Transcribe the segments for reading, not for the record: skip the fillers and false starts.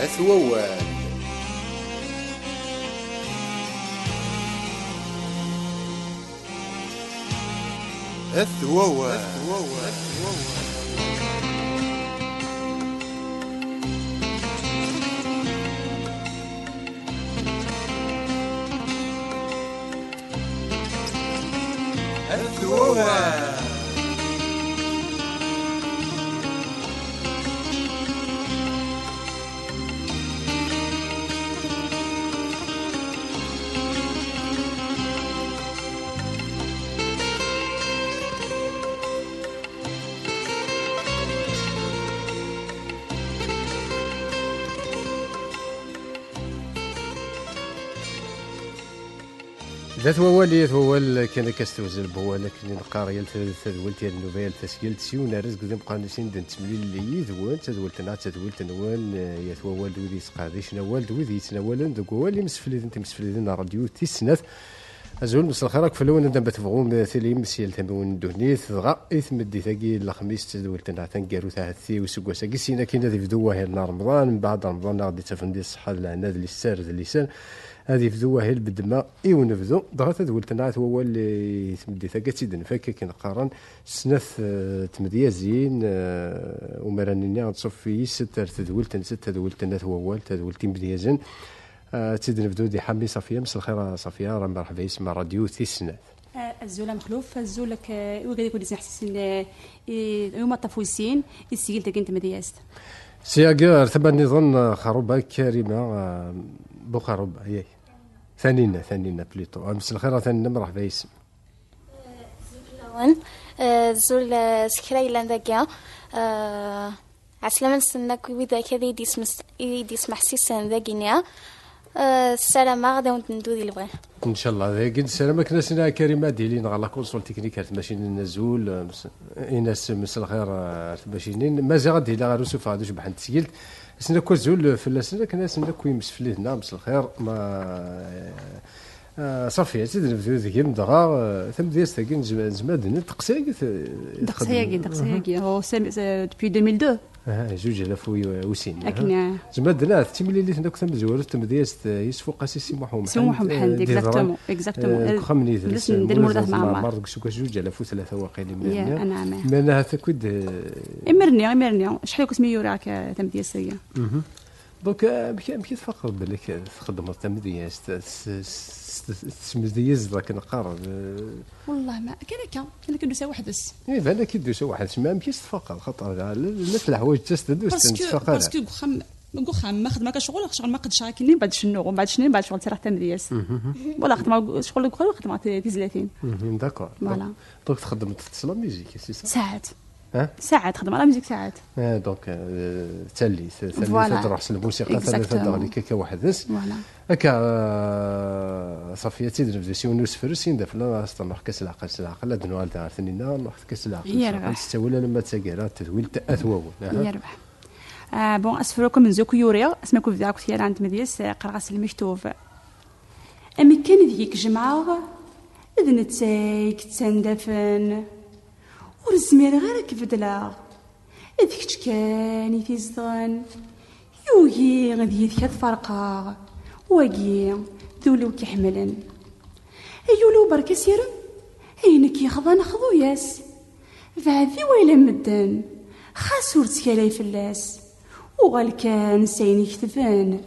أثووال أثووال أثووال ذات ووال كان كاستوزل بوا لكن القاريه تدولت ديال النوفيل تسجيل تسيونا رزق ذم قانسين دن تمليل اللي يذوان تدولت نوان يا ووال دوذي سقاديش نوال دوذي يتناولن دوك واللي مسفلين تمسفلين راديو تيسنات ازول مسل خراك فلون ندم بتفغوم ثليم سيال تمون دهنيت غا اثمدي ثقي الخميس تدولت نعتن قارو ثاثي وسقوسا قسينا كاين ذي فدوه نهار رمضان من بعد رمضان غادي تفندي الصحه لنا ذي السار ذي اللسان هذه فدوه هي بالدماء ونفذو ضغط دولت نعت هو اللي تمدي ثقتي دنفك كي نقارن سنث تمديازين ومرانيني غتصفي ستة دولت نات هو تدولت مديازين تدنفدو دي حمي صفيه مسا الخير صفيه راه مرحبا يسمى راديو تيسنات الزوله مخلوف الزولك وقال يقول لي حسين يوم طفوسين السجل تاكنت مدياست سياقار ثم نظن خروبه كريمه بوخروبه هي ثانينا بليطو مسا الخير ثانينا مرحبا يسم زول سكراي لانداكا عسلامة سنك وذا كذا يديس محسيسا ذا جنيا السلامة غدا ندوذي البغي ان شاء الله ذاك السلامة كنا سنا كريمه ديالين على كونسول تكنيك ماشي نزول ايناس مسا الخير ماشيين مازال غادي لا غير سوف هذا شبح نتسيلت سنا كوزول في السنه كنا سنا كوي مسفلينا مسا الخير ما صافي تزيد نبداو ذيك مدغا ثم ديال ساكن زماد دقساياكي هو دوبي 2002 جوج الاف وسين اكنا زمادنا تيملي اللي تنك ثم زوار تم ديال يوسف قاسي سي محمد اكزاكتومون خمني ندير مولات مع مرض سوك جوج الاف وثلاثه واقيلا انا من هذا كود امرني شحال كنت ميوراك تم ديال السريه دونك كي تفكر بالك تخدم تم ديال تسمديز ذاك نقارن والله ما كان كندوسا واحد بس انا كيدوسا واحد ما يمكنش تفكر خاطر مثل الحوايج تستدوس تفكر باسكو خام ما خدمه كشغل ما قدش راكني بعد شنو بعد شغل ترى تم دياس ولا خدمه شغل خدمه في 30 داكور فوالا دونك تخدم تتصل ميوزيك سي ساعات خدمه على ميوزيك ساعات دونك تالي تروح الموسيقى ثلاثه دغلي كا واحد بس هكا صافيه تدرب سي ونوس فرسين داف لا استمر كاس العقل دنوال تاع ثنينا نروح كاس العقل تستولى لما تساكيرا تدويل اثواب يربح بون اسفلكم من زوك يوريا اسمكم في ذاك ثيال عند مديس قرغاس المكتوب امي كان ذيك جمعه اذن تسايك تندفن ورزمير غير كبدلا ذيك كاني في زغن يوغي غادي ثلاث فرقه واقي ذولو كيحملن ايولو برك سيرم عينك يخضن خضوياس فهذي ويلا مدن خاسور تكالاي فلاس وغال كان ساين يكتفان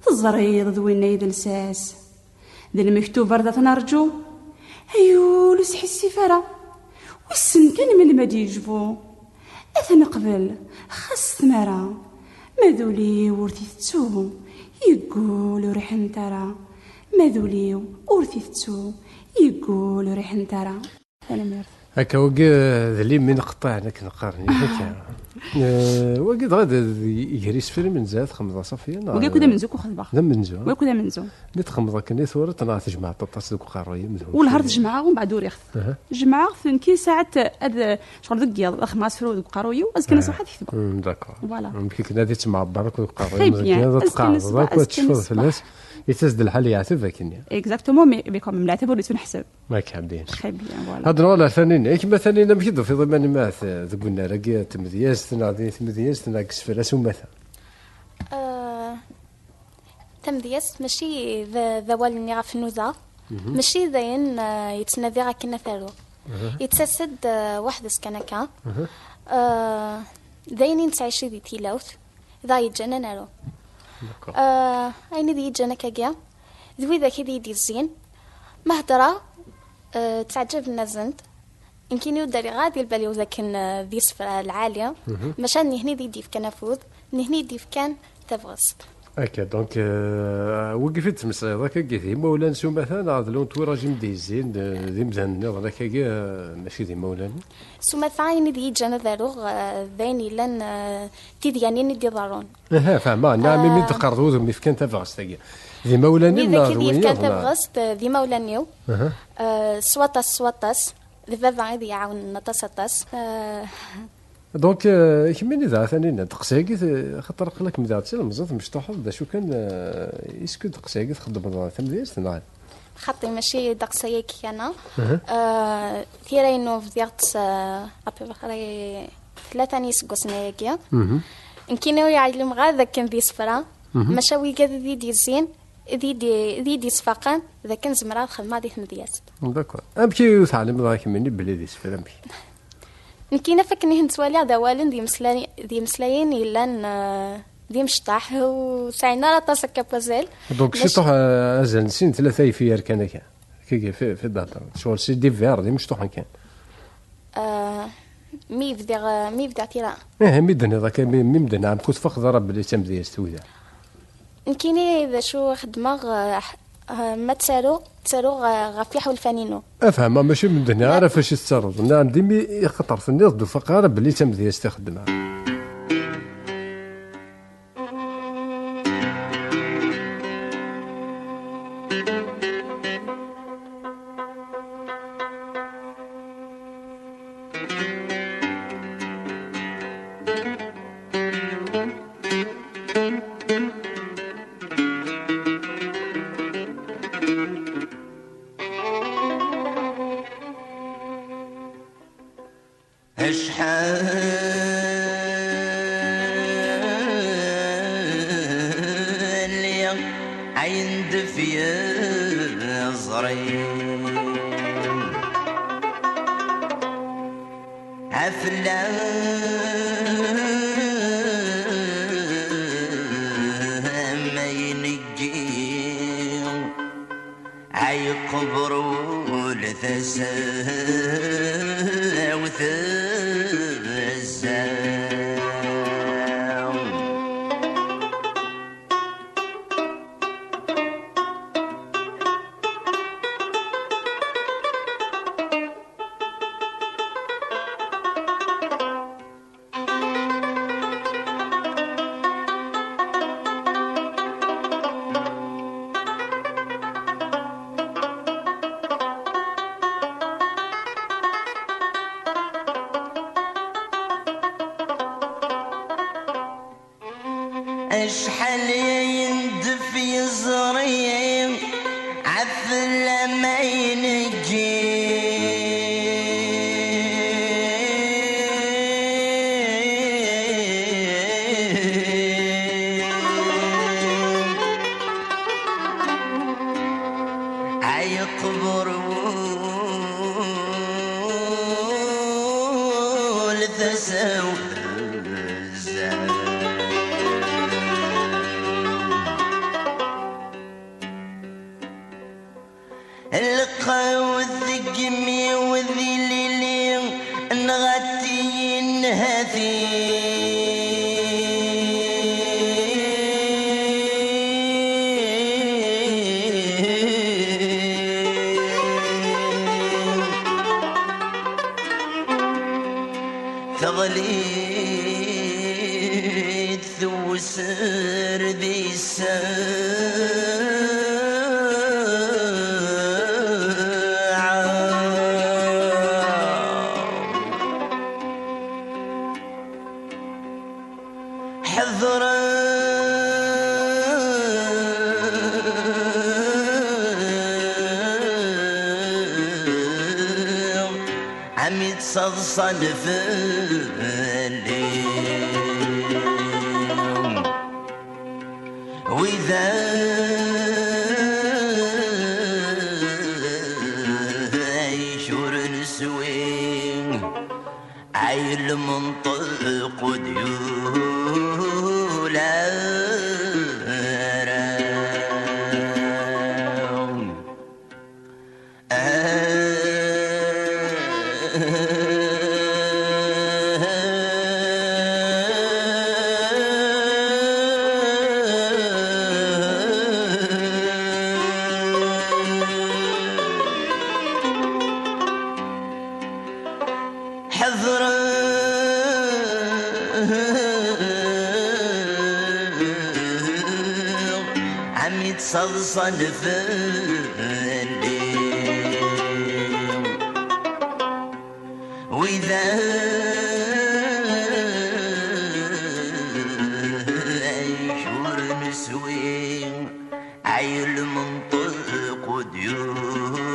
تزريض ذوينا يدلساس ذا المكتوب رضا نرجو ايولو سحسي فرا والسن كان من المدي يجبو اثن قبل خاص ثمرة ماذولي ورثي تسو يقولوا ريح نترى ماذولي ورثي تسو يقولوا ريح نترى انا ميرث هكا وقا ذلي من قطعنا كنقارني هكا وقا غادا يهريس فيلم من زاد خمضه صافيه وقا كدا منزوك وخذبه منزو وقا كدا منزو نتخمضه كني ثوره طلع تجمع طاطاس دوك قاريه مزول والهار تجمعها ومن بعد وريخ جمعها كي ساعه هذا شغل دقيق خماس فرو دوك قارويو اسكن صح يكتب داكور فوالا ممكن كنا دي تسمع برك دوك قارويو هذا تقارب تشوف فلاس يتسد الحل يعتبها كنيا اكزاكتومون مي بيكون نعتبر اللي تنحسب ما كامدين خي بيان فوالا هضروا على ثانيين كما ثانيين مكيدو في ضمان ماث قلنا رقيه تمدياس تنادي تمدياس تناقص فراس ومثل تمدياس ماشي ذا والني غا في النوزة، ماشي ذاين يتنادي غا كنا ثارو يتسد واحد سكنكا ذاين نتعيشي ذي تيلاوت ذا يجانا نارو أين ذي يجانا كاكيا ذوي ذاك ذي الزين مهدرة تعجب النازنت يمكن يودري غادي البالي وذاكن ذي سفرة العالية مشان هني ذي ديف كان فوض نهني ديف كان تفغسط هكا دونك وقفت تمسايض هكا كي مولانا سو مثلا عاد تو راجي مديزين ذي مزان هذاك كي ماشي ذي مولانا سو مثلا ذي جانا ذاروغ ذاين لان تيدي يعني ندي ضارون فاهمه نعم مي تقرضوا مي كان تفغسط ذي مولانا ذي كان تفغسط ذي مولانيو سواطاس ذي بابا غادي يعاون نطاس دونك كمين ذا ثاني تقساقي خاطر قلك مذات المزات مشطوح دا شو كان اسكو تقساقي تخدم تمديس نعم خاطي ماشي دقسايك انا ثيرينو فديغت ابي بخري 3 نيسكوس نياكيا يمكن يعلم غا كان ذي سفرا مشاوي كذا ذي زين ذي صفاقان ذا كان زمرا الخدمه دي تمدياس داكور امشي تعلم ذاك مني بلي ذي سفرا نكينا فكني هنتوالي هذا والن ذي مسلايين إلا ذي مشطاح وسعينا لا تاسك بازيل دونك شطوح أزل سين 3 يفير كان كي في الدهر شغل سي دي فير ذي مشطوح كان مي بدع تيرا ميدن هذاك ميدن عم كنت فخ ضرب اللي تم ذي استوذا نكيني إذا شو خدمة ما تسارو غفيح والفانينو افهم ماشي من دهنا عارف فاش تسرد انا عندي مي خطر في الناس دو فقاره باللي تم ذي يستخدمها عين دفيا صغير عفلا ما ينجي عيقبروا لثسا وثسا اشحال يندف يزري عفل ما ينجي عيقبر ولثسو القاو الثقمي وذليلي نغتي نهثي ثغليت ثوسر ذي حضرا عم يتصلصل في الليل وإذا يشور نسوي عيل منطق وديولا صلصل فالليل وإذا يشور نسوي عيل منطق وديولا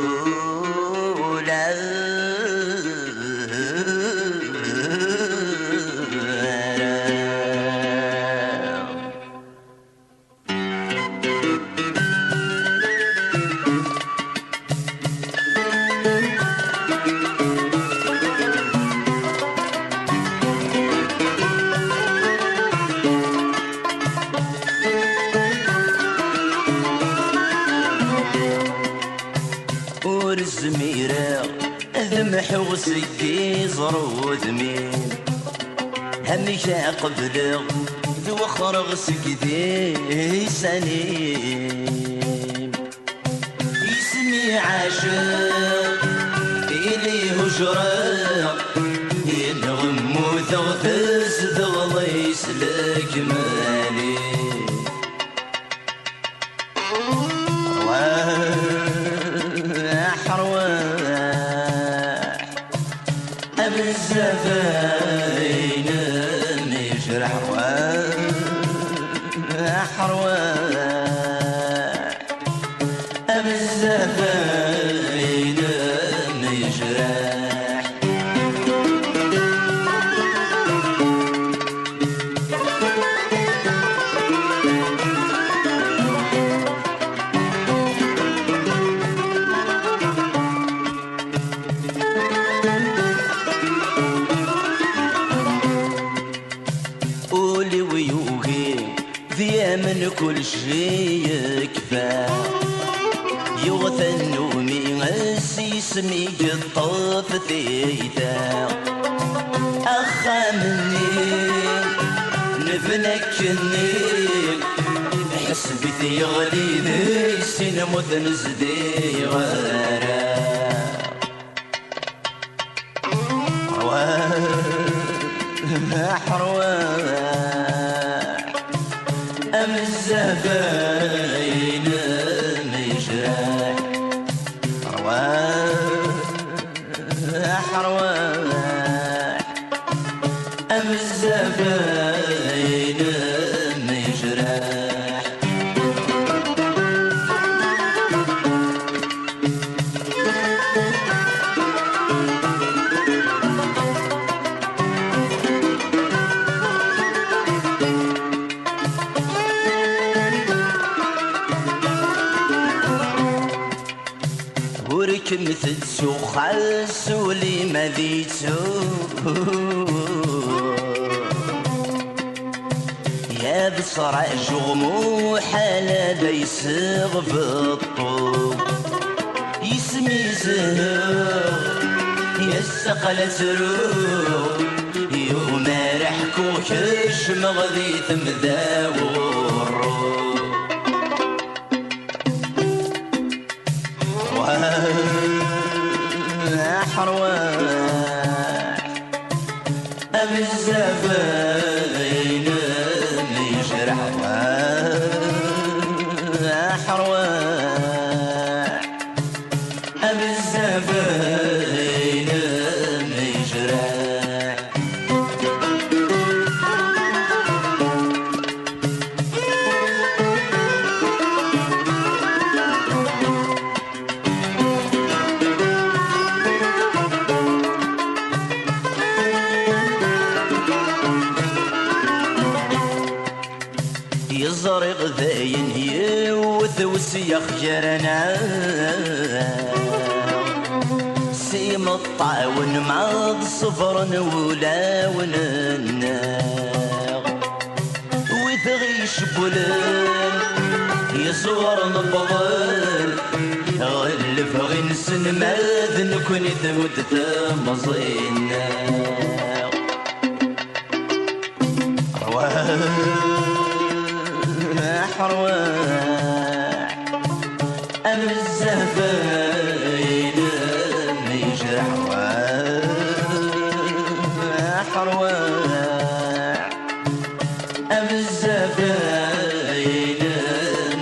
زميرة ذمح وسكي زرو ذمين همشا قبل ذو خرغ سكتي سنين يسمي عاشق إلي هجرة ينغم وثغثس ذغلي يسلك مالي الزفاين يجرح أحرواح الزفاين يجرح من كل شيء يكفى يغثى النومي السيسمي الطف ثيثا أخا مني نفنكني حسبتي يغلي ذي سين مثنزدي غارا أم الزفاين مجرح أرواح أم الزفاين مجرح مثل سوخ سولي مذيتو يا بصرع جغمو حالا بيسغ بالطوب يسمي زهر يا السقلة روح يوم رحكو كش مغذيث مذاور أحرواح أم الزفاين يجرح أحرواح أم الزفاين يجرح يزرق ذاين ذوسي خجرنا سيم الطاون مع الصفر ولا ونناغ ويثغيش بولن يصور نبضل غلف غنسن ماذن كن ثبت ثمزين رواح أم الزهفين ميجرح رواح أم الزهفين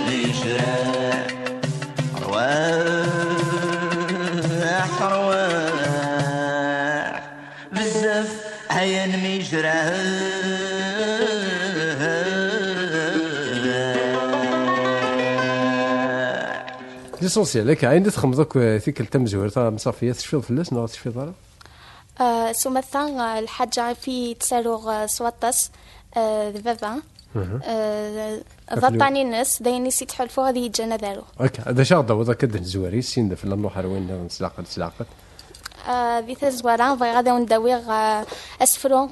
ميجرح رواح بزاف عين ميجرح ليسونسيال هكا عين تخمضك ثيك التمزوير مصافيه تشفيض فلاس نو تشفيض راه سمثا الحاجة في تسالوغ سواطس ذبابا ضطاني الناس داين نسيت تحلفوا هذه جانا دارو هكا هذا شاغ هذا كدن زواري سين في النوحر وين نسلاقت ذي تزوارا بغي غادا ونداوي اسفرو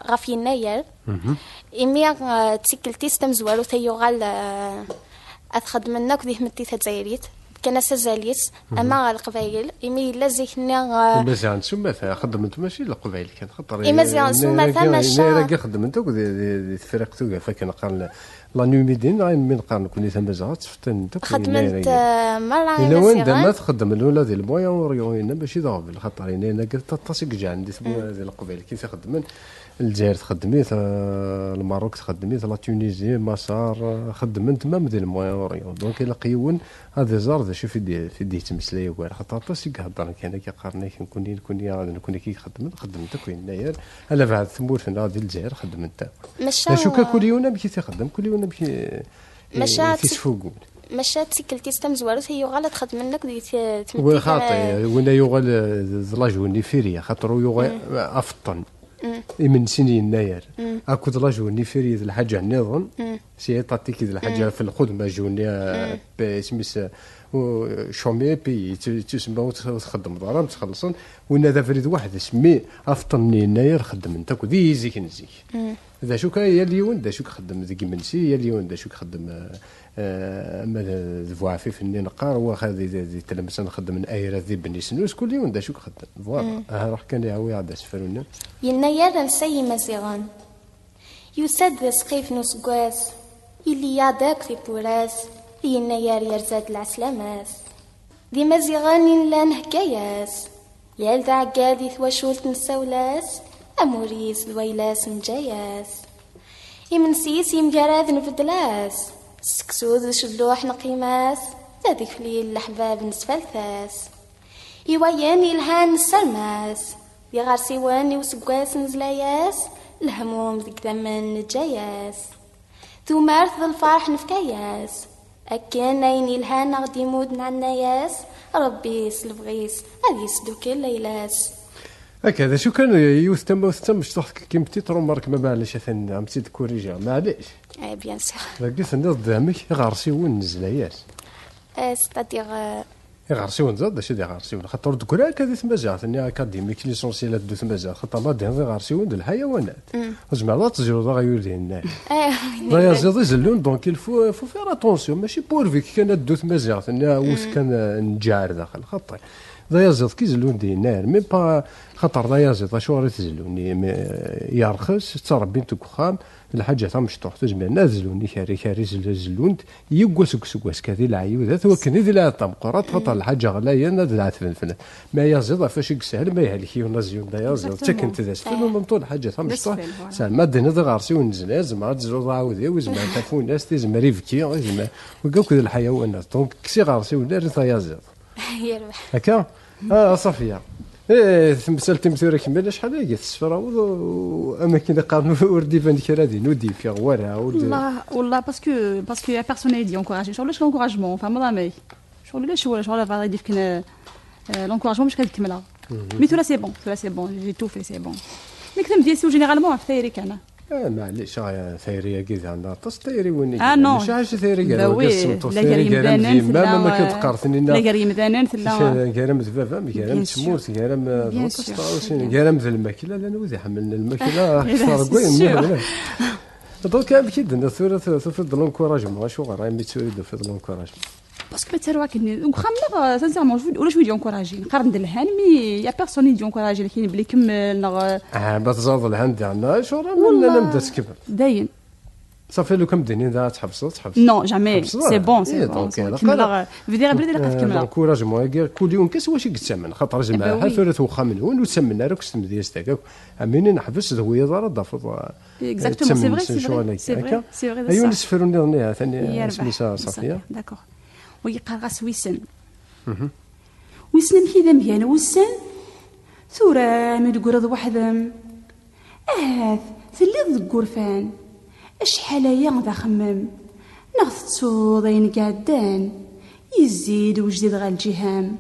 غاف يناير إمي تسكلتي ستمزوارو تيوغال أتخدم منك ذي متي تزايريت كان سزاليس أما القبائل إمي لازيكنا مزيان سمثا خدمت ماشي القبائل كان خطر مزيان سمثا ماشي راكي خدمتك ذي فرقتو فكان قال لا نوميدين من قارن كوني ثمزات فتنتك خدمت مرة إلا وين ما تخدم الأولى ذي المويا وريوين ماشي ضابل خاطر أنا قلت تطاسك جا عندي ذي القبائل كيف يخدمن الجزائر تخدميت الماروك تخدميت لا تونيزي مسار خدمت تمام ديال المويا اوريون دونك الا قيون هذا زار ذا شوف في دي تمسلاي وكاع خاطر طاسي كهضر كان كيقارني كون كي خدمت كوين ناير الا بعد ثمور في نادي الجزائر خدمت شو كل يوم كي تخدم كل يوم كي تسفوقون مشات سيكلتي ستم زوارت هي غلط خدم لك دي تمتي خاطي وين يوغل لاجوني فيريا خاطر يوغل افطن من سنين ناير اكو لاجوني فيري الحاجه النظام سي تاتيكي الحاجه في الخدمه جوني سميس شومي بي تسمى تخدم ضرام تخلصن وين هذا فريد واحد سمي افطني ناير خدم انت ذي زيك نزيك اذا شو كاين اليوم دا شو خدم ذيك منسي اليوم دا شو خدم اما ذو عفيف اني نقار واخا ذي تلمس نخدم من ايره ذي بني سنوس كل يوم دا شو خدم فوالا راح كان يعوي عاد سفرونا يناير نسي مزيغان يسد سقيف نص كواس اللي يعداك في بوراس يناير يرزاد العسلاماس دي مزيغان لان حكاياس يال ذا عقادي ثواشولت نساولاس اموريس الويلاس نجاياس يمنسيس يمجراد نفدلاس سكسود شلوح نقيماس ذاك فليل الأحباب نسفلثاس يوياني الهان السرماس يغار سيواني وسقواس نزلاياس الهموم ذيك دمن نجاياس ثم أرث الفرح نفكاياس أكان نايني الهان غدي مود نعناياس ربي سلفغيس هذي سدوك الليلاس هكذا شو كان يوث تم شطحت كيم تيترو مارك ما معليش ثاني عم تزيد كوريجا معليش اي بيان سور لقيت الناس قدامك غارسي وين نزلاياس ستادير غارسي وين زاد شي غارسي وين خاطر دكرا كذا تمازع ثاني اكاديميك ليسونسيال دو تمازع خاطر ما دير غارسي وين الحيوانات زعما لا تجرو ذا غيور ديالنا لا يزيد يزلون دونك الفو فير اتونسيون ماشي بورفيك كانت دو تمازع ثاني واش كان نجار داخل خاطر ذا يزيد كيزلون دينار مي با خاطر ذا يزيد شو راه تزلوني يرخص تربي انت كخام الحاجه تاع مشطوح تجمع نازلوني كاري زلونت يقوس كذي العيوذ ثوا كني ذي تام قرات خاطر الحاجه غلايه نذلعت فلفل ما يزيد فاش يسهل ما يهلكي ونزيون ذا يزيد تكنت ذا سفل من طول حاجه تاع مشطوح سالما دنا ذا غارسي ونزل زعما تزرو عاودي وزعما تفون الناس تزعما ريفكي زعما وكاو كذا الحيوانات دونك كسي غارسي ولا ذا يزيد يربح هكا صافيه مسالتي مثورة كمل شحال هي السفرة وأماكن قارنو وردي فان كرادي نودي في غوارها والله باسكو يا بيرسون يدي انكوراجي شغل لاش لونكوراجمون فما ضامي شغل لاش هو شغل فا يدير كنا لونكوراجمون باش كتكملها مي تو لا سي بون جي تو في سي بون مي كتم ديسي جينيرالمون في ثيريك انا معليش ثيري كذا عندها طاس ثيري وين نو مش عايش ثيري لا وي ثيري قال مزيما ما كتقارثني لا قال يمدانن ثلا كرم بابا كرم تموت كرم كرم ذا الماكله لان وذي حملنا الماكله خسر كوين دونك كيد الثوره في الانكوراجمون شو غير مي تريد في الانكوراجمون باسكو تروا كني وخمنا سانسيرمون ولا شويه انكوراجي نقارن الهان مي يا بيرسون يدي انكوراجي لكن بلي كمل بتزاد الهند عندنا شو راه نبدا تكبر داين صافي لو كم ديني ذا تحبس نو جامي سي بون سي بون كمل فيدير بلي لقات كمل انكوراجمون كل يوم كاس واش يتسمن خاطر جماعه ثلاث وخا منون وتسمنا راك تسمى ديالك امين نحبس هو دار ضافط اكزاكتومون سي فري سي فري سي فري ايوا نسفروني ظنيها ثاني سميتها صافيه داكور ويقرغس ويسن ويسن كذا مزيان وسن ثورة ما تقرض وحدهم ثلي ذ القرفان اشحال يا ذا خمم ناخذ تصوضين قادان يزيد وجديد غا الجهام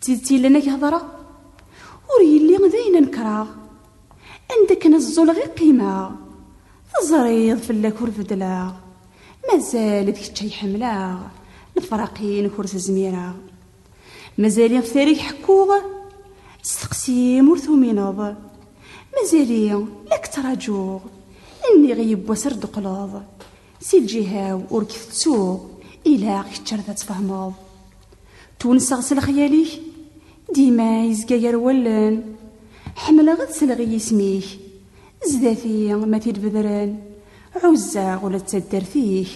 تيتي لنا كهضرة وري اللي غدينا نكرا عندك نزول غير قيمة تزريض فلاك ورفدلا مازال ذيك شي حملا الفراقين كرس زميرة مازالين في تاريخ حكوغ استقسيم ورثومينوض مازالين لك تراجوغ اني غيب وسرد قلاض سي الجهاو وركف تسوق الى كتشر ذات فهماض تونس غسل خياليك ديما يزقاير ولن حمل غسل غي يسميك زدافي ما تيدبذران عزة ولا تسدر فيه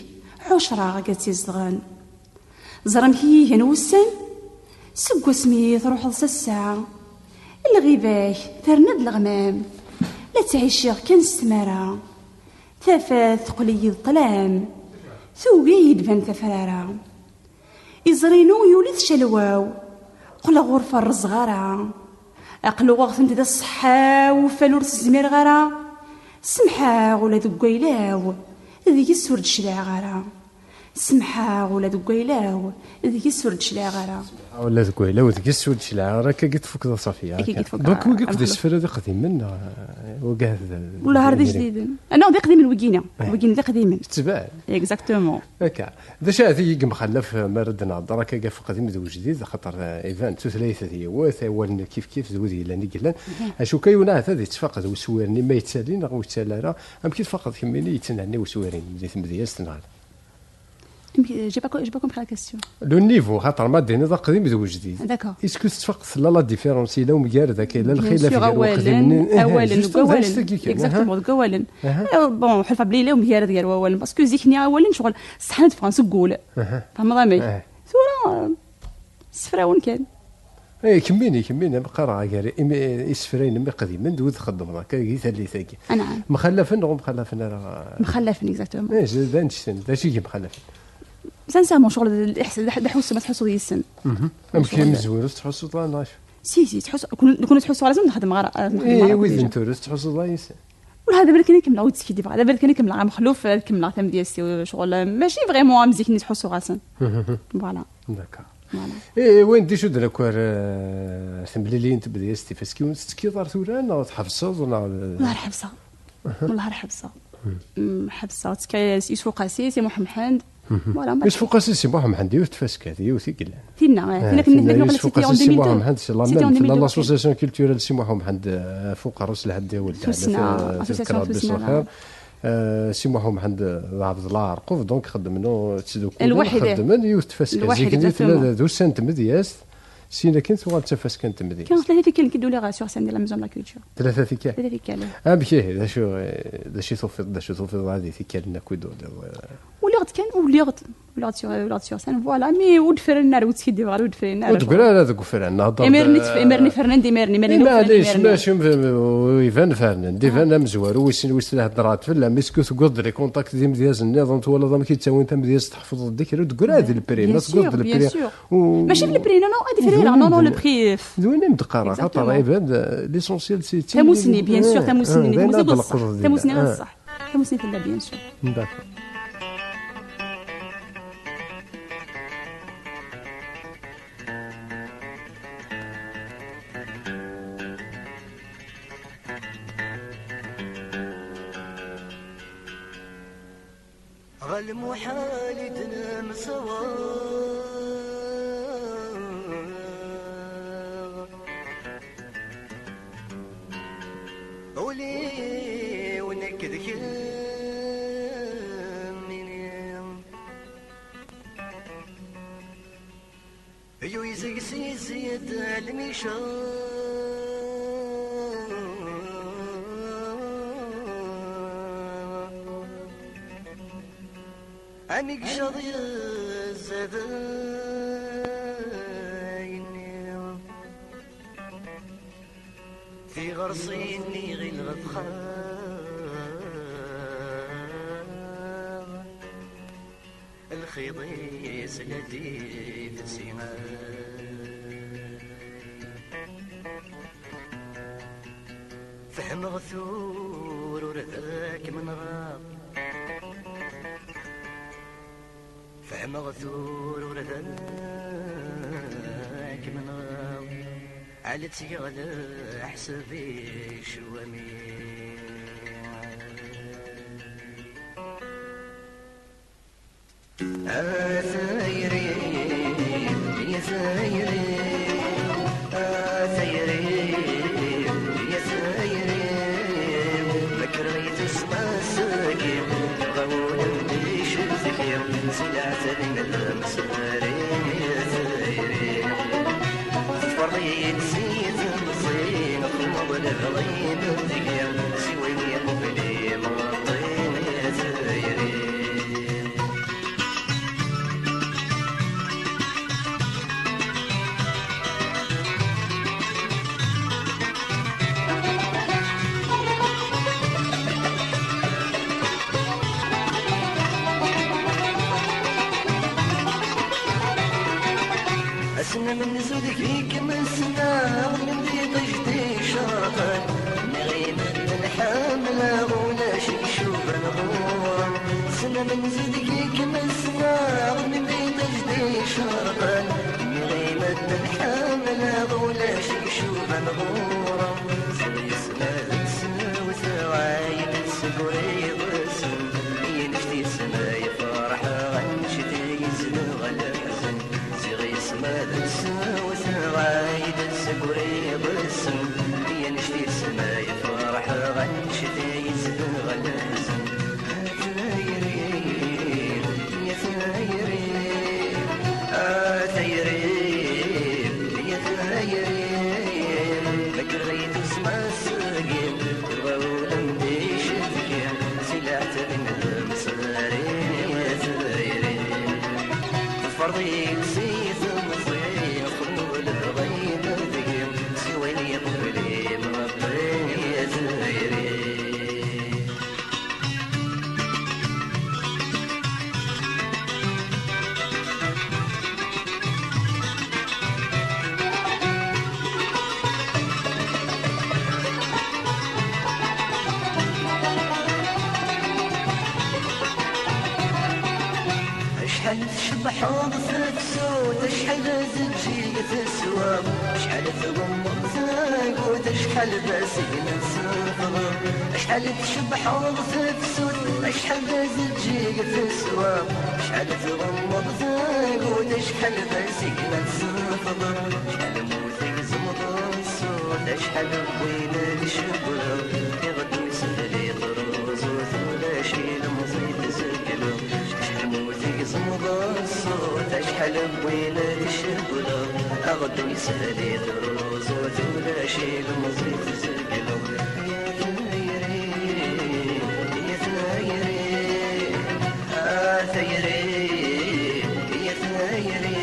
عشرة قد تيزدغن زرم هي هنوسن سقو سميث روح الساعة الغيباك ترند الغمام لا تعيش كان استمارة ثافات قلي الظلام ثوقي يدفن تفرارة يزرينو يوليث شلواو قل غرفة الرزغارة أقلو غاثن تدا الصحة وفالور الزمير غارة سمحة ولا ذقيلاو ذيك السورد شلاع غارة سمحة ولا ذقيلاو ذيك السورد شلاع غارة ولا ذقيلاو ذيك السورد شلاع راك قد فك ذا صافية دوك وقف ذا السفر هذا قديم منا وقاه ولا هذا جديد أنا ذا قديم الوكينة الوكينة ذا قديم تبع اكزاكتومون هكا ذا شا هذه مخلف ما ردنا هضره كاف قديم ذو جديد خاطر ايفان ثلاثه هي وثاول كيف ذوذي لاني قلنا اشو كيونا هذا يتفقد وسوارني ما يتسالين او يتسالى راه ام كيتفقد كميني يتنعني وسوارين بديت مدياس تنهار j'ai pas compris la question. لو نيفو خاطر ما دينا ذا قديم ذو جديد داكور اسكو تفقد لا ديفيرونسي لا مقار ذاك لا الخلاف ديال اولا اكزاكتومون اولا بون حلفه بلي لا مقار ديال اولا باسكو زيكني اولا شغل صحنت فرنسا قول فهم ضامي ثورا سفراون كان اي كميني بقى راه غير اسفرين مي قديما دوز خدم راك كي ثالث ثاكي نعم مخلفن اكزاكتومون اي دانشتن داشي مخلفن سانسامون شغل الاحساس دحوس ما تحسوا ديال السن يمكن مزوين تحسوا طلع ناش سي تحس كون تحسوا لازم نخدم غير اي وين تورس تحسوا طلع يسن وهذا بالك كان كمل عاود سكيدي هذا بالك كان كمل مخلوف كمل ثم ديال شغل ماشي فريمون مزيك تحسوا راسن فوالا داكور اي وين دي شو دراكوار ثمبليلين تبدا استفاسكي ونستكي دار ثوران تحفصوا والله حبسه والله حبسه تكاي يسوق قاسي محمد فوالا يسوق قاسي سي محمد يتفاسك هذه وثقل فينا كنا يسوق قاسي سي محمد لا لاسوسياسيون كولتورال سي محمد فوق راس الهدى ولد في الخير سي محمد عبد الله عرقوف دونك خدمنا تسدوكو خدمنا يتفاسك زيك ثلاثه ذو سنت مدياس سينا كنت وغتفاس كانت مدينه كان ثلاثه كان كيدوا لي غاسيغ ساندي لا ميزون لا كولتور ثلاثه فيكال بكيه ذا شي توفيض هذه فيكال لنا كودو ولي غد سور سان فوالا مي ود فرنا ود سيدي غير ود فرنا ود كرا هذاك فرنا امرني فرناندي ميرني معليش ماشي ايفان فرناندي فانا مزوار ويسن هضرات فلا ميسكو تقود لي كونتاكت ديال مدياز النظام ولا ضم كيتساوي انت مدياز تحفظ الذكر ود كرا هذه البري ما تقود البري ماشي بالبري نو هذه فري نو لو بري زوين مدقره خاطر ايفان ليسونسيال سي تموسني بيان سور تموسني غير صح تموسني فلا بيان سور داكور غالمحال تنام سوا ولي ونكد كمينين يويزك سيزيد الميشان عميق شاضي الزباين في غرصيني غير غفخار الخيضي سلدي في السماء فهم غثور ورثاك من غاب فهم غثور ورثاك من غاب على تيغل حسبي شوامي ثايري يا ثايري ثايري يا ثايري بكريت اسمع الساكن غول مديش الزكير سلعت من المساري يا ثايري فريت سيد الصين خمض الغليم الذكير سويني قبلي مطين يا ثايري أسنى من زودك فيك مسنا من ذي طجدي شرطان نغيمة الحاملة ولا شكشوف الغور أسنى من زودك فيك مسنا من ذي طجدي شرطان نغيمة الحاملة ولا شكشوف الغور سوي سماء تسوي سوايد تسقري ضسم ينشتي سماء فرح غنشتي يزنغ الحزن ماذا تسوى سوايد تسقري بالسم يا نشتي السماء فرح غنشتي يزنغ الحزن ثايري يا ثايري ثايري يا ثايري بكريت اسمع الساقين تبغى مديش الذكير سلعت من المصاري يا ثايري فرضيك سيف المصير خلول الغيب الذكر سويني قبلي مربي يا ثايري اشحال تشبح وضفك سود اشحال زجية السواب اشحال تغمض ثاقوت اشحال باسق نسافر اشحال تشبح وضفك سود اشحال زجية السواب اشحال تغمض ثاقوت اشحال باسق نسافر اشحال موثق زمض السود اشحال بوينة الشباب يغدو يسهلي طروز وثولا شيل مصيد سكلو زمض الصوت اشحال بويلة الشبلة اغدو يسهلي دروز وثولا شيل مزيد زقلو يا ثايري يا ثايري ثايري يا ثايري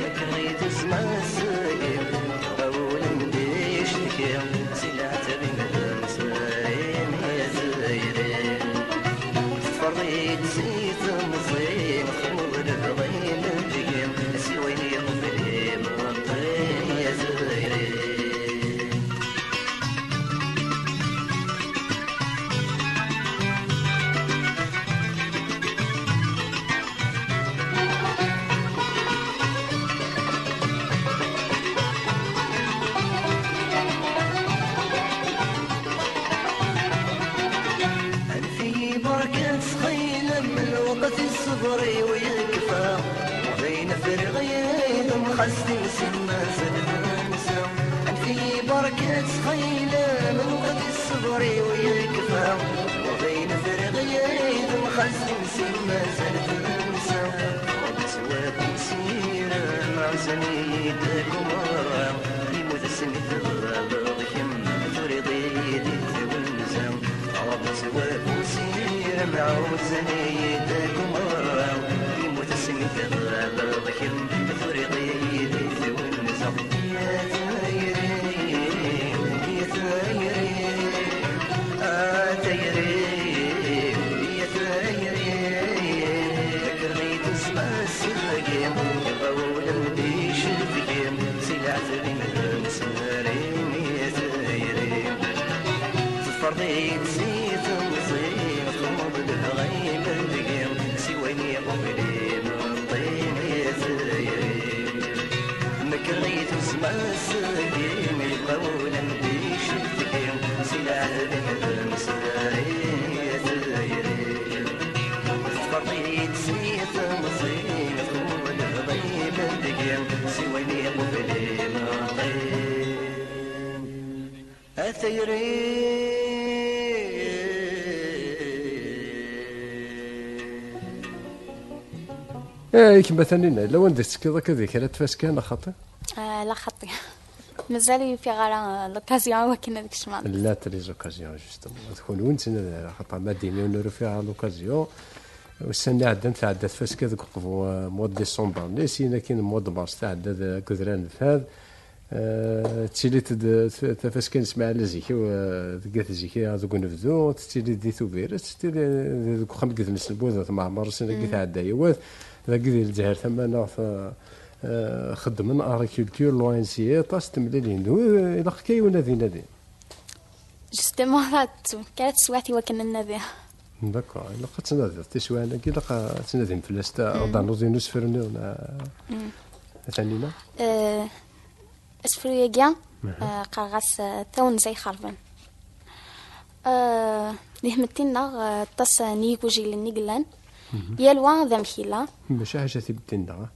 بكريت اسمع الساقين غول مديش تكير سلعت بين المسارين يا ثايري فريت سيف المصير خمر الغيم الجيم سويني قبلي مرطي يا ثايري ويكفى وبين فرغيد مخزن سما زلمانسا في بركة خيلة من غد الصبر ويكفى وبين فرغيد مخزن سما زلمانسا وبسواب سيرة مع زنيدك ومرة يموت السنة غالضكم تريضيد ونزا وبسواب سيرة مع زنيدك ومرة يموت السنة غالضكم تريضيد ونزا يا ثايري يا ثايري ثايري يا ثايري كرغيت اسمع السرقين يبغون نديش الفقيم سلع ثرين مسارين يا ثايري فرضيت زيت مصير خمض الغيب الدقيم سويني قبلي مطين يا ثايري مكريت اسمع السرقين يبغون نديش الفقيم سلع ثرين مسارين يا ثايري فرضيت زيت مصير خمض الغيب الدقيم سويني قبلي مطين كما ثانينا لو ندير كذا كذا كانت فاس كان خاطر لا خطي مازال في غير لوكازيون ولكن هذيك الشمال لا تري زوكازيون جوستومون تكون وين خاطر ما ديما نورو فيها لوكازيون والسنه عدت فاس كذا مود ديسمبر نسينا كاين مود مارس تعدى كذران فهاد تيلي تفاس كان نسمع على زيكي وقات زيكي هذوك نبذو تيلي ديتو فيروس تيلي دوك خمس قد نسلبو مع مرسنا كي تعدى يوات ذاك ديال الجهر ثمانه خدمن اريكولتور لوانسيه طاس تمليلين الى كاي ونادي نادي جوستومون كانت سواتي وكنا نادي داكور الا قد تنادي تسوانا كي لقى تنادي فلاس تاع دانوزينو سفرني ولا ثانينا اسفرو يجيان قرغاس تاون زي خربن نهمتنا تص نيكو جيل نيغلان يالوا ذا مخيلا باش حاجه تبدلنا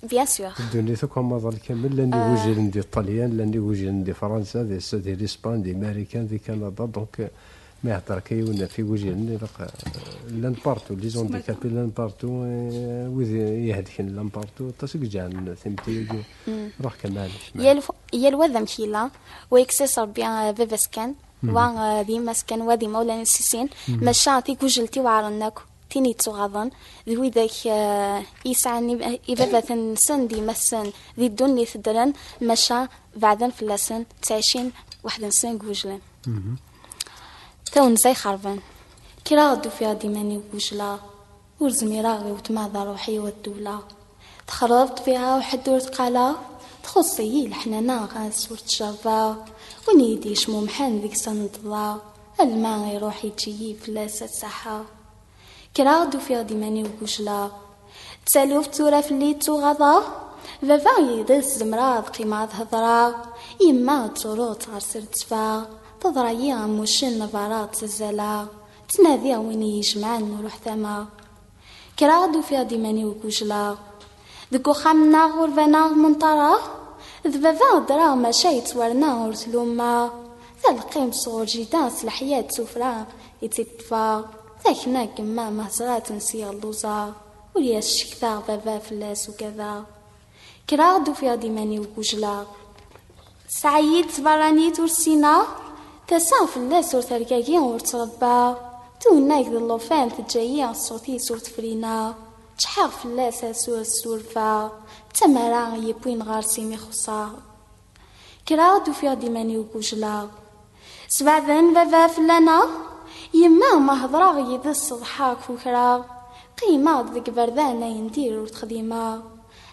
بيان سور الدنيا كما ظل كامل لاني وجه ندي الطليان لاني وجه ندي فرنسا دي الاسبان دي امريكان دي كندا دونك ما يهضر كيونا في وجه لان بارتو لي زون ديكابي لان بارتو وذ يهدكن لان بارتو تاسك جان ثمتي روح كمال يالوا ذا مخيلا ويكسسر بيان فيفسكان وان دي مسكن ودي مولانا السيسين مشاتي كوجلتي وعرناكو تيني تغضن ذوي ذاك يسعني إبادة سن دي مسن ذي الدنيا ثدرن مشى بعدين في اللسن تعيشين واحد سن جوجلن تون زي خربان كي راغدو فيها ديماني وجلا ورزمي راغي وتماذا روحي والدولة تخربت فيها وحد ورتقالا تخصي الحنانة غاس ورتشربا ونيدي شمو محن ذيك سنضلا الماء يروح يجي في لاسة ساحة كراغدو فيها ديماني وكوشلا تسالوف تورا في اللي تغضا فافا يدس زمراض قيمة هضرا يما تروط غرسر تفا تضرا موشن نفارات زلزلا تنادي وين يجمعن وروح ثما كراغدو فيها ديماني وكوشلا ذكو خامنا غرفنا منطرة ذبابا درا ما شي تورنا ورتلوما ذا القيم صغور جيدان سلحيات سفرا يتطفى ذاكنا كما مهزرات نسي اللوزا ولياش شكثا بابا فلاس وكذا كراغدو فيها ديماني وكوجلا سعيد تبراني تورسينا تسا فلاس ورثركاكي ورتربا توناك ذا اللوفان تجايا الصوتي صورت فرينا تشحاغ فلاس سور السورفا تمارا يبوين غارسي ميخصا كراغدو فيها ديماني وكوجلا سبعذن بابا فلانا يما ما هضراغ يدس ضحاك وكرا قيمة ذك بردانة يندير وتخديمة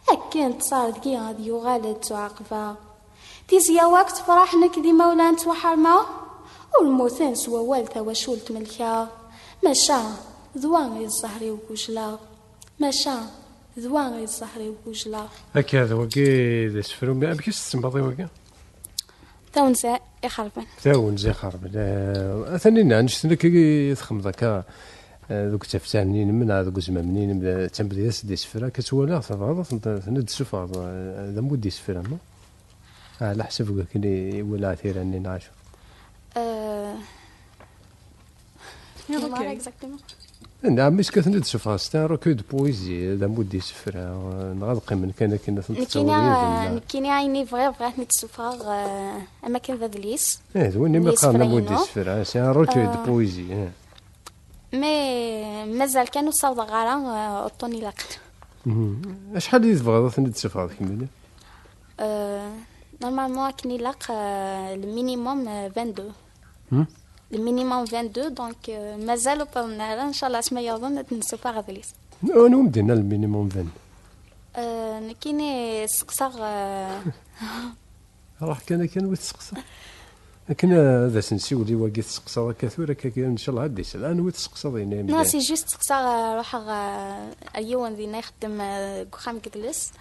أكنت صار دقي غادي يغالد تعاقبا تيزيا وقت فرحنك دي مولان توحرما والموثان سوا والتا وشولت ملكا مشا ذوان الزهري وكوجلا مشا ذوان الزهري وكوجلا هكذا وكي ذا سفرو بكيس تسمبضي وكي تونزا يخربن ثاون زي خربن ثانينا نشتنا كي يتخم ذاك دوك تفتح منين من هذوك زعما منين تنبدا يسدي سفره كتولى تبغى تند سفر هذا مودي سفره ما على حسب كي ولا ثيراني نعشو نعم مش كتند سفر ستا روكو دو بويزي هذا مودي سفره نغلق من كان كاين عيني بغيت نتسفر اماكن ذا دليس زوين ما قالنا مودي سفره سي روكو دو بويزي مي مازال كانوا صاودا غارا اوطوني لاقت شحال اللي تبغى تند سفر كمل نورمالمون كني لاق المينيموم 22 المينيموم 22 دونك مازالوا بالنا ان شاء الله اسمى يظن نسوفا غادليس انا مدينا المينيموم 20 كايني سقسا راح كان وتسقسا لكن هذا سنسي ولي واقي تسقسا كثير ان شاء الله غادي الان وتسقسا دينا لا سي جوست سقسا روح ايوان دينا يخدم خام كدلس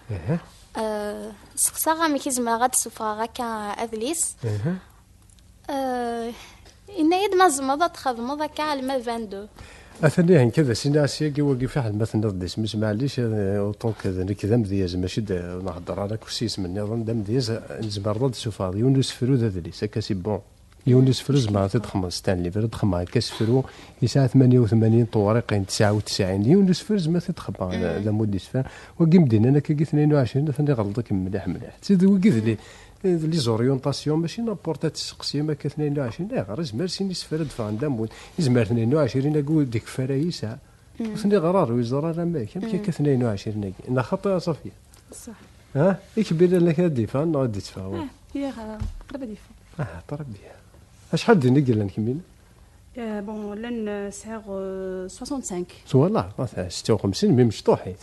سقسا مي كيزما غاد سوفا غاكا اذليس إن يد مزمضة تخدم ذاك على ما 22 أثناء كذا سيناسيا كي وقف واحد مثلا نضيس مش معليش أوطون كذا كذا مدياز ماشي نهضر على كرسيس من نظام دا مدياز نزمر رد سوفا يونس فرو ذا ذلي سكا سي بون يونس فرو زعما تدخل ستانلي فرد خما كاس فرو يساعة 88 طوارق 99 يونس فرو زعما تدخل ذا موديس فا وقي مدينا انا كي 22 ثاني غلطك مليح تزيد وقي لي لي زوريونطاسيون ماشي نابورت تسقسي ما 22 لا غير زمر سيني سفرد فاندام زمر 22 نقول ديك فرايسه وثني غرار وزرار ما كم 22 انا خطا صافيه صح ها كبير لك هادي فان غادي تفاهم هي قرب ديفا طربي شحال ديني قال نكمل بون لن سعر 65 فوالا 56 مي مشطوحيت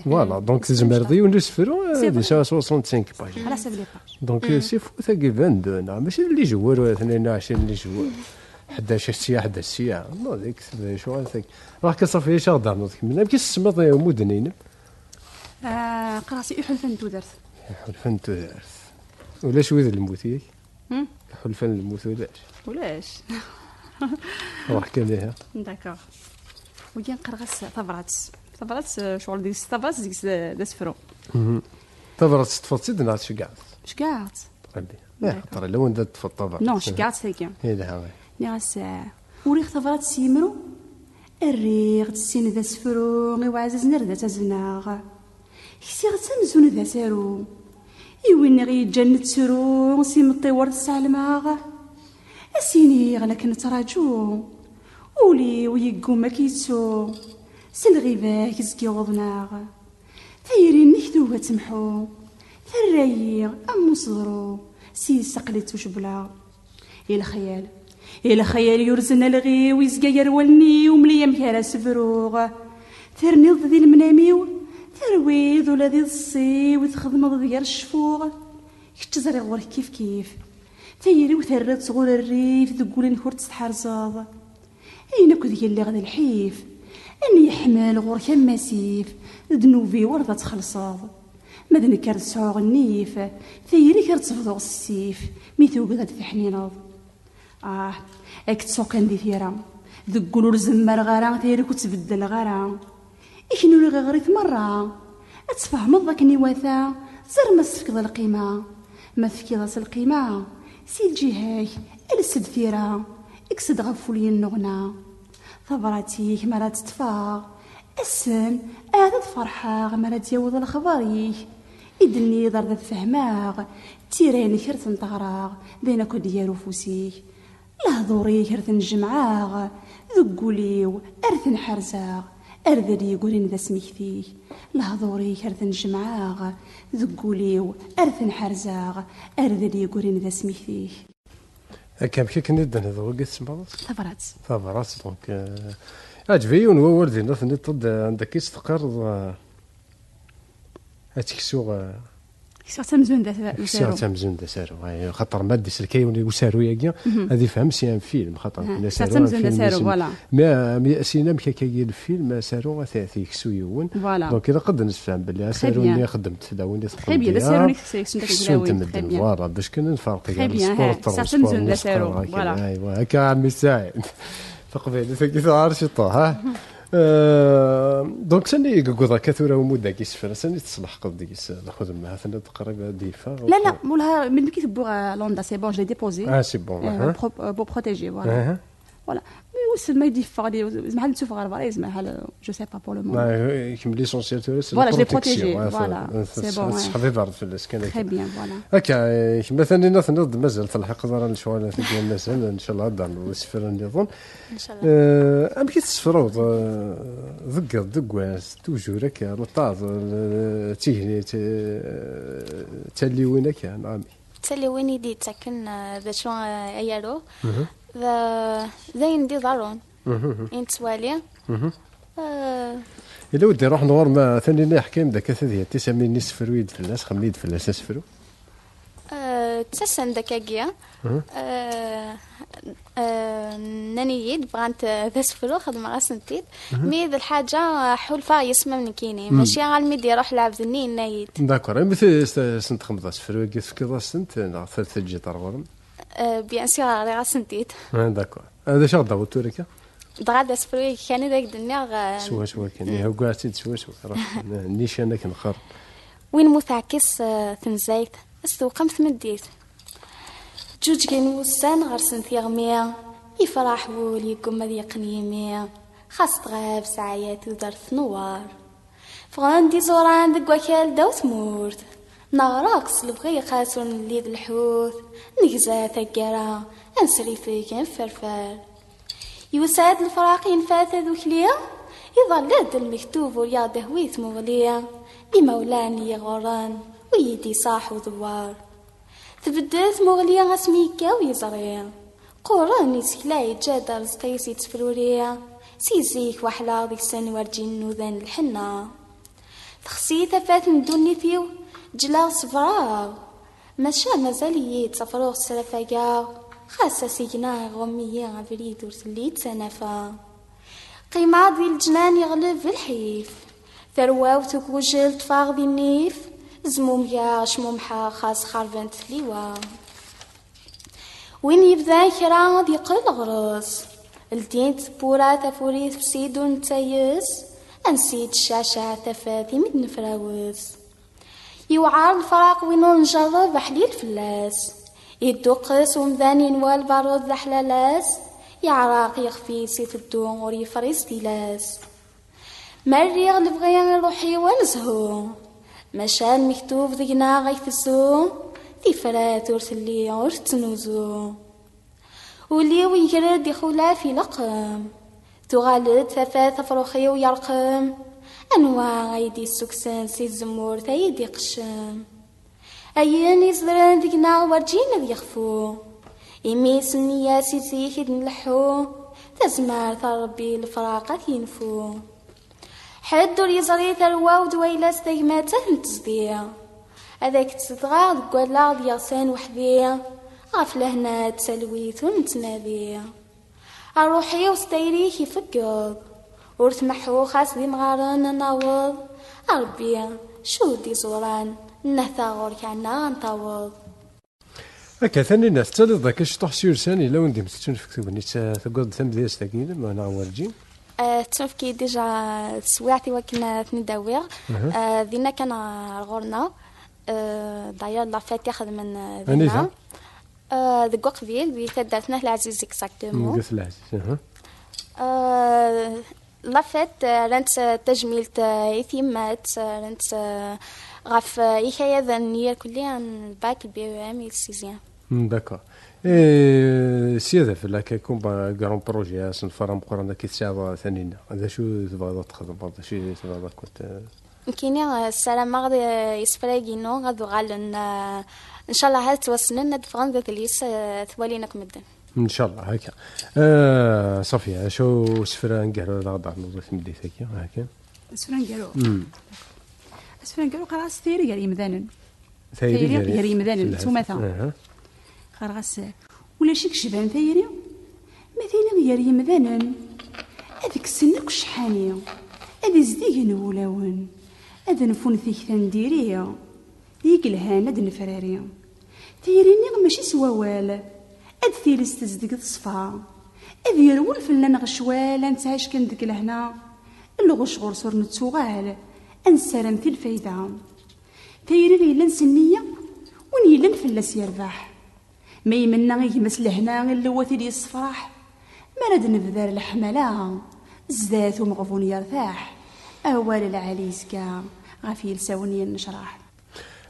فوالا دونك دونك زمردي ونسفرو ديجا 65 باج على حسب لي باج دونك سي فو ثاقي 22 ماشي اللي جوار 22 اللي جوار 11 ساعه 11 ساعه نو ديك شو ثاك راه كصافي اش غدار نكمل كي السمط مدنين قراسي حلفن تودرت حلفن تودرت ولا شويه الموتيك حلفن الموت ولاش راح كليها داكوغ وكاين قرغس طبرات شغل ديك طبرات ديك داسفرو طبرات تفصيد ناس شقعت ربي لا ترى لو انت تفطبر نو شقعت هيك هي لا ناس وريخ طبرات سيمرو الريغ تسين داسفرو غي وعزز نرد تزناغ كسيغ تمزون ذا سارو يوين غي جنة سرو سيمطي ورد السالماغ أسيني غلك نتراجو ولي ويقو ما كيتسو سلغيبا كيزكي غضناغ ثيرين نكدوها تمحو ثرايي أمو صدرو سي سقلت وشبلا إلى خيال يرزنا الغي ويزقا يرولني ومليا مكارا سفروغ ثرني ضدي المناميو ثرويض ولا ذي الصي وتخدم ضيار الشفوغ كتزري غورك كيف ثيري وثرت صغور الريف ذقول نكور تستحرزاض اينك ذي اللي غدا الحيف اني يحمل غور كان ماسيف ذنوبي ورده تخلصاض مدن كرت سعوغ النيف ثيري كرت صفضوغ السيف ميثو قد تحنيناض اك تسوقن دي ثيرا ذقول رزمر غارا ثيري كتبدل غارا إكنو لغا غريت مرة أتفهم ضاك نيواثا زر ما تفكض القيمة ما تفكض القيمة سيل جهاي ألسد ثيرا اكسد غفولي النغنى ثبراتيك مرات تفا السن آذت فرحة مرات يوض الخباريك إدني ضرد فهماغ تيرين كرتن تغراغ دينكو ديالو فوسيك لهضوري كرتن جمعاغ ذقوليو أرثن حرزاغ أرذلي يقولين ذا سميكتي لهضوري كرثن جمعاغ ذقوليو أرثن حرزاغ أرذلي يقولين ذا سميكتي كم كي ندن هذا وقت سمعت ثبرات دونك عجبي ونور دينا ثني طد عندك يستقر هاتكسو تمزون ذا سارو خاطر مادي سلكاي وسارو ياكيا هذه فهم سي ان فيلم خاطر تمزون ذا سارو فوالا ما سينا كاكاي الفيلم سارو ثلاثي كسو يون دونك اذا قد نفهم باللي سارو اللي خدمت داوني تخي بيان سارو اللي تمدن فوالا باش كنا نفرق كاع السبور تمزون ذا سارو فوالا ايوا هكا عمي سعيد تقبيل ثقي ثار شي طه دونك سني يقوضا كثوره ومودا كيسفر سني تصلح قضيس ناخذ معها ثنا تقريبا ديفا لا مولها من كي تبوا لوندا سي بون جي ديبوزي سي بون بو بروتيجي فوالا وصل ما يديفا زعما تشوف غير فوالا زعما جو سي با بور لو مون كيم ليسونسيال تو سي فوالا جي بروتيجي فوالا سي بون صحابي بارد في الاسكان تري بيان فوالا هكا مثلا نض مازال تلحق دار شوال في ديال مازال ان شاء الله دار السفر نظن ان شاء الله ام كي تسفروا دقواس توجور هكا لطاز تيهني تالي وين كان عامي تالي وين يدي تسكن ذا شو ايالو زين دي ضرون انت سوالي إلا ودي نروح نور ما ثاني نحكي ذاك ثدي تسميني نسفروا يد فلاس خميد فلاس نسفروا تسن دكاكيا نانيد بغانت تسفروا خدمة غاسنتيد مي ذا الحاجة حلفة يسمى من كيني ماشي غالميدي يروح لعب ذني نايد داكور مثل سنت خمضة سفروا كيف كذا سنت ثلاث جيتار غورم بيان سيغ غاسنتيد داكور هذا شغل داوت توريكا دغاد سفروي كان داك الدنيا سوا كان هو قاعد سوا نيش انا كنخر وين متعكس ثنزايت السوق مديت جوج كنوسان غرسن ثيغمية يفرح ولي كم ذي قنيمية خاص تغاب ساعات ودرت نوار فغاندي زوران دق وكال داوت مورت نغراقص لبغي قاسون اللي ذي الحوث نجزا ثقرا انسري فيك انفرفر يوساد الفراق ينفاث ذوكليا يظل المكتوب ورياضه ويث مغليا لمولاني غوران ويدي صاح وذوار تبدلت مغليا اسميكا ويزريا قراني سكلاي جادر ستيسي تفروريا سيزيك وحلا ذيك سن ورجين وذان الحنا تخسي ثفات من دوني فيو جلا صفراغ مشا مازالي تصفروغ سلفاقاغ خاصة سيجنا غمية عفريد ورسليت سنفا قيمة ذي الجنان يغلب في الحيف ثروة وتكوجل تفاغ ذي النيف زموم يا شمومحا خاص خربنت ليوا وين يبدا كرا ذي قل غرس الدين تبورا تفوريث بسيدو نتايس انسيد الشاشة تفاذي مدن فراوس يوعار الفراق وينو نجرب حليل فلاس يدقس ومذاني نوال بارود لحلالاس يعراق يخفي سيف الدون وري فريس ديلاس مريغ لبغيان روحي ونزهو مشان مكتوب ذينا غيثسو دي فرات ورسلي ورتنوزو ولي ويجرد يخولا في لقم تغالد ثفاث فروخي ويرقم انواع غيدي السكسان سي الزمور ثايدي قشم أيان يصدران ذيكنا ورجينا ذيخفو إميس النياسي سيخد نلحو تزمار ثربي الفراقة ينفو حدو يزري ثروا ودويلة ستيمات تنتصديا هذاك تصدغا ذكولا ذيغسان وحديا غفله هنا تسلويت ونتناديا أروحي وستيريك يفقض ورتمحو خاص ذي مغارن ناوض أربي شو دي زوران نهثاغور كعنا غنطاوض هكا ثاني الناس تالي ذاك الشطح سيرساني لو ندي مستون فكتب ني تقعد ثمدي استاكين ما نعورجين تشوفكي ديجا سويعتي وكنا نداوير دينا كان غورنا داير لا فات ياخذ من دينا ذك قبيل بيتداتنا العزيز اكزاكتومون قلت العزيز لا فات رانت تجميل يتيمات رانت غاف يحيى ذا النية كليا الباك البي ام السيزيام داكور سياده في لا كيكون با كرون بروجي سنفرم قرانا كيتساوى ثانينا هذا شو تبغى تخدم برضه شي تبغى كنت كاينين السلام غادي يسفراغينو غادو غالن ان شاء الله توصلنا دفران ذات ليس ثوالينك مدن ان شاء الله هكا صافيه شو سفران قالوا غدا نوض مديت هكا سفران قالوا سفران قالوا خلاص ثيري قال يمذانن ثيري قال يمذانن ثمثا خلاص ولا شيك شبان ثيري مثلا قال يمذانن هذيك السنك شحانيه هذي زديق ولاون هذا نفون فيك ثنديريه ديك الهان هاد نفراريه ثيريني ماشي سواوال هاد ثيري استزدق الصفا إذ يرول فلان غشوالا نتعيش كان ديك لهنا الغش غرصور نتسوغال أنسرم في الفايدة تيري يلان سنية ون يلان فلاس يرباح ما يمنا يجمس لهنا اللواتي ديال الصفراح مراد نبذر الحملة زدات ومغفون يرتاح أول العليس كا غافي يلساوني النشراح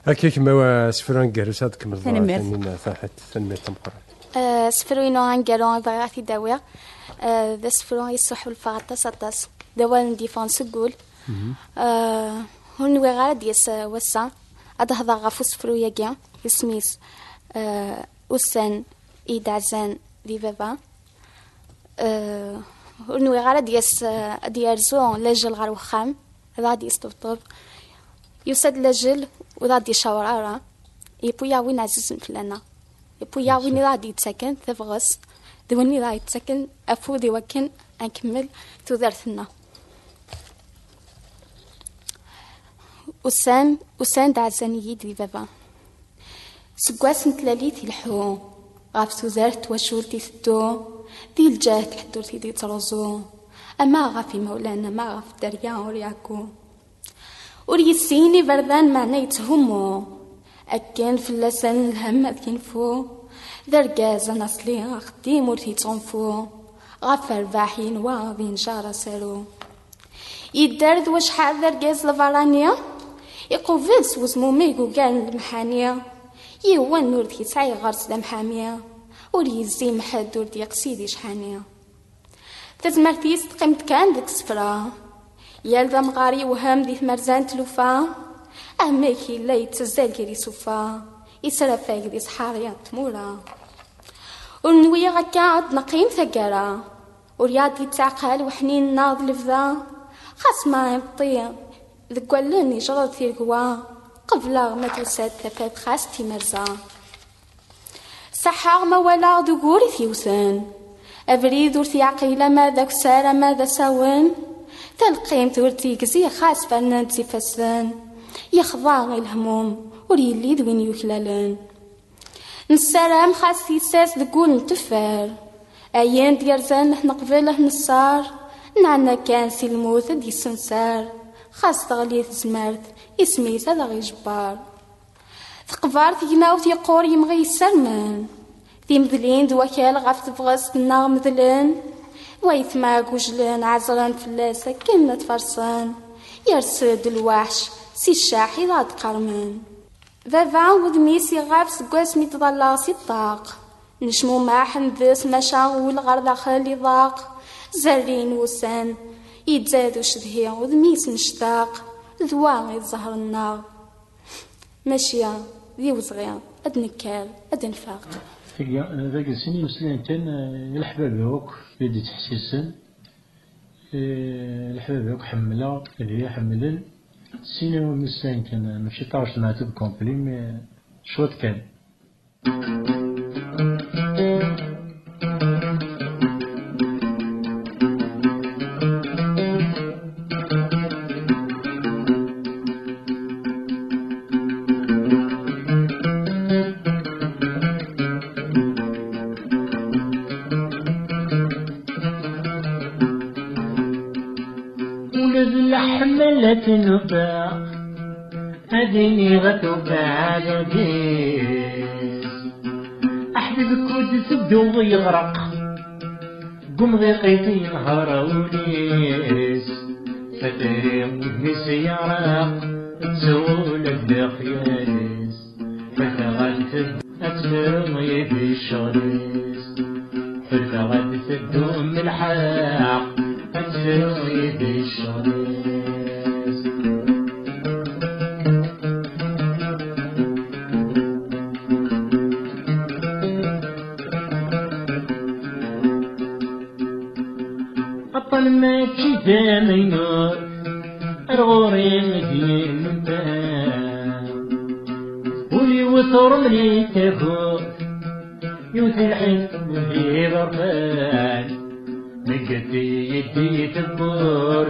هكاك ما سفران كاروس هاد كمل ثاني صحت ثاني تمقرا سفروينو غنقالو بغاتي داوية ذا سفرو يصحو الفاطة سطاس دوال نديفون سقول هون وغالا ديس وسا هذا هذا غافو سفرو ياكيا يسميس وسان إيدعزان دي بابا هون وغالا ديس ديارزو لاجل غار وخام هذا ديس طبطب يسد لاجل وذا دي شاورارا يبويا وين عزيز فلانا يبويا وين غادي يتسكن تبغس دواني غادي يتسكن افودي وكن نكمل تودرتنا وسان دعزاني يدي بابا سكواس نتلاليتي الحو غاف تودرت وشورتي ثدو دي الجهد حدورتي دي ترزو اما غافي مولانا ما غاف دريا ورياكو وريسيني بردان معنا يتهمو أكين في اللسان الهم أكينفو ذرقاز نصلي أخدي مرتي تنفو غفر باحين واضين شارة سارو يدرد وش حال ذرقاز لفرانيا يقوفلس وزمو ميقو قال المحانية يوان نورتي تسعي غرس لمحامية وريزي محد دورتي قصيدي شحانية تزمرتي استقمت كان ديك سفرا يالذا مغاري وهم دي مرزان تلوفا أميكي لا يتزال كيري سوفا يسرفاك دي صحاريات تمورا ونوي غكاعد نقيم ثقارا ورياض يتعقل وحنين ناض لفذا خاص ما يبطي ذقوالن يجرد في القوا قبل ما توساد ثفات خاستي مرزا صحاغ ما ولا ذقوري ثيوثن أبريد ورثي عقيلة ماذا كسارة ماذا ساون تلقيم تورتي كزي خاص فنان تفسن يخضع الهموم وريلي دوين يكلالن نسلام خاص يساس ذقول نتفار ايان ديرزان نحن قبله نصار نعنا كان سي الموت دي السنسار خاص تغليث زمارت اسمي هذا غي جبار ثقبار ثيما وثيقور يمغي يسرمن ذي مذلين دوكال غاف تبغس النار مذلن ويثماك وجلان عزران فلاسة كنا تفرسان يرسد الوحش سي الشاحي ضاد قرمان بابا ودميسي غاف سقواس ميتضلا سي الطاق نشمو ما حنذس ما شاغول غار داخل ضاق زرين وسان يتزادو شدهي ودميس مشتاق ذواغي الزهر النار ماشية ذي وزغيا أدنكال أدنفاق ذاك السنين مسلين كان الحباب هوك يدي تحسيسن الحباب هوك حملا اللي حملن السينما مسلين كان ماشي طارش نعتب كومبلي مي شوط كان حملت نباع هذيني غتوباع عدديس أحبب كود تبدو ويغرق قم غيقيتي نهار وليس فتري ودني سيارة تسول الدخياليس فتغلت أتسرمي بالشغليس فتغلت الدوم الحاق أتسرمي بالشغليس ما تشي مينور الغوري مدين نبان ولي وطر ملي تاخد يوثي الحين وفي برفان مقدي يدي تبور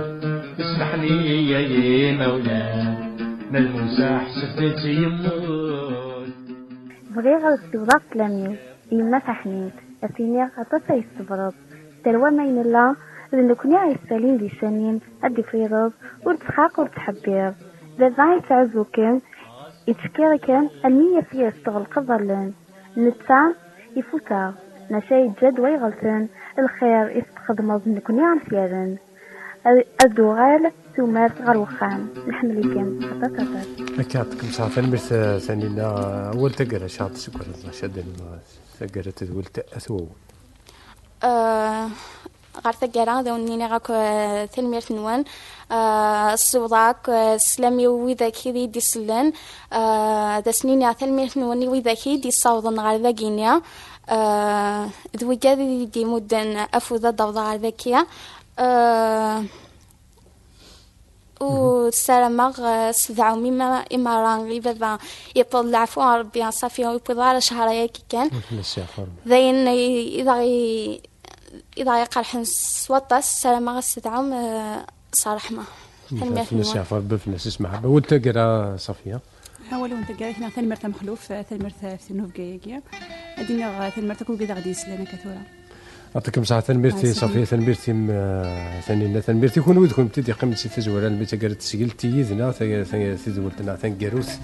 اسمحني يا مولا ملموسة حسبت يموت بغيغ السورة تلاميذ إما فحنيت أفيني غطا يستبرد تلوى ما ينلا لنكوني عيسالين دي سنين أدي فريض ورتخاق ورتحبير ذا يتعزو كان يتشكير كان المية فيه استغلق الظلان نتا يفوتا نشاي جد ويغلتن الخير يستخدم نكوني عمسيارن الدوغال ثمات غروخان نحمل كان أكادكم صافي المرت ثانينا أول تقرا شاط سكر شدن تقرا تدول تأثو غير تقرا دونيني غاك تلميرت نوان الصوضاك سلامي وذاك دي سلان دا سنيني تلميرت نواني وذاك دي صوضن غير ذاكينيا ذوي كادي دي مدن أفوذا ضوضا غير ذاكيا وسلامة سدعو مما إماران غي بابا يبض العفو ربي صافي ويبض على شهرية كي كان ذاين إذا يقرحن سوطاس سلامة سدعو صارحمة فنس يعفر بفنس اسمها والتقرا صافية أول وانتقرا هنا ثاني مرتا مخلوف ثاني مرتا في نوف جايجيا أدينا ثاني مرتا كل كذا غادي يسلنا كثورة أعطيكم ساعة ثنبيرتي صافية ثنبيرتي ثانينا ثنبيرتي كون ودكم تدي قمتي تزورا الميتا قالت تسجل تيذنا تزورتنا ثنقروث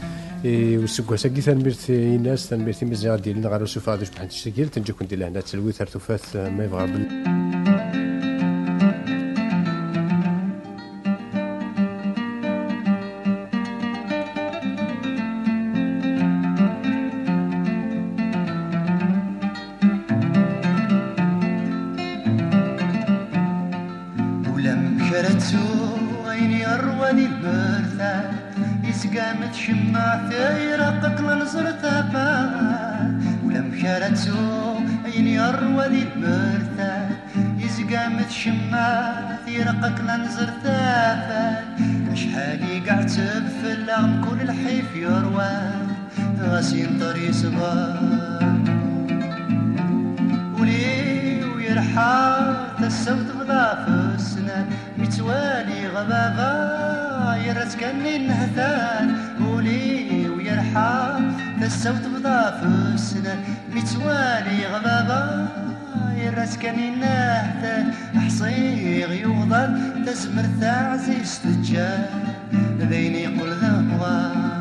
والسكوا ساكي ثنبيرتي ناس ثنبيرتي مزيان ديالنا غير شوف هذا بحال تسجل تنجيكم ديال هنا تلوي ثرتوفات ما يبغى قامت شمع ثيرقك لنزر ثبات ولا مكرتو عيني يروى ذي المرثات يزقامت شمع ثيرقك لنزر ثبات شحالي قاعد تبفل كل الحيف يروى غاسين طري صبار ولي ويرحى السود بضاف السنان متوالي غبابا يرت كاني النهثان ولي ويرحى السود بضاف السنان متوالي غبابا يرت كاني النهثان حصيغ يوضل تزمر تعزيز تجاه ذيني يقول ذا مغار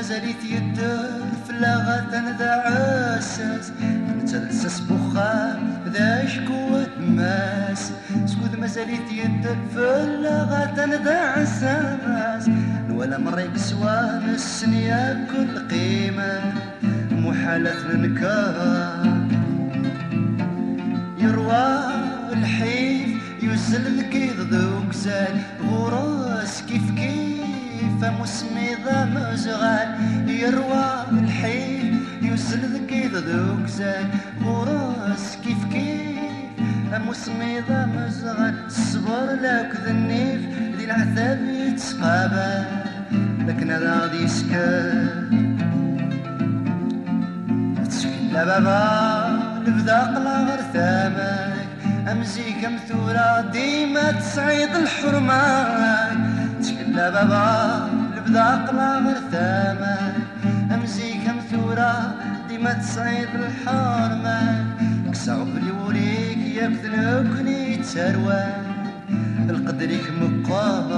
مازاليت يدر فلاغة ذا عساس نتلسس بخار ذا شكوة ماس سكوت مازاليت يدر فلاغة ذا عساس ولا مريك سوان السنية كل قيمة محالة نكار يروى الحيف يوزل القيض ذوق زال غراس كيف مسمي ذا مزغال يروى الحين يوزل ذكيذ ذوق زال وراس كيف مسمي ذا مزغال الصبر لك ذنيف ذي العذاب يتسقابل لكن هذا غادي يسكر تشكل بابا لبدا قلا غير ثامك أمزيك مثورة ديما تسعيد الحرمان تشكل بابا لبدا قلا غير ثامك أمزيك مثورة ديما تسعيد الحرمان كسعب لي وليك يكذنكني تروى القدريك مقاب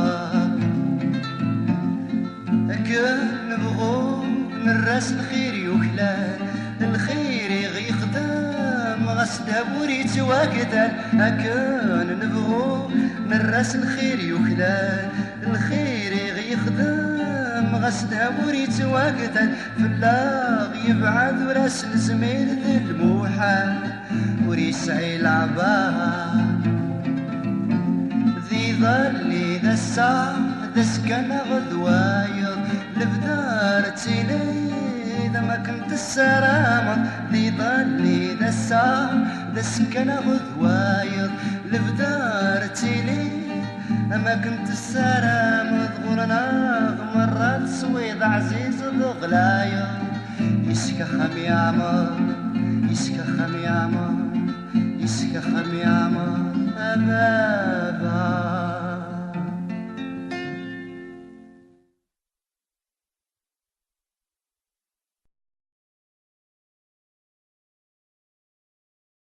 أكن نبغو نراس الخير يوكلان الخير يغي خدام غسدها بوريت واكدان أكن نبغو نراس الخير يوكلان الخير يغي خدام غسدها بوريت واكدان فلاغ يبعد وراس الزميل ذي الموحى وريسعي العباد ذي ظلي ذا الساعة ذا سكن غدوايض لبدار تيلي إذا ما كنت السلامة ذي ظلي ذا الساعة ذا سكن غدوايض لبدار تيلي ما كنت السلامة ضغرنا غمر عزيز ضغلايا يسكخم يعمر يسكخم يعمر يسكخم يعمر أبابا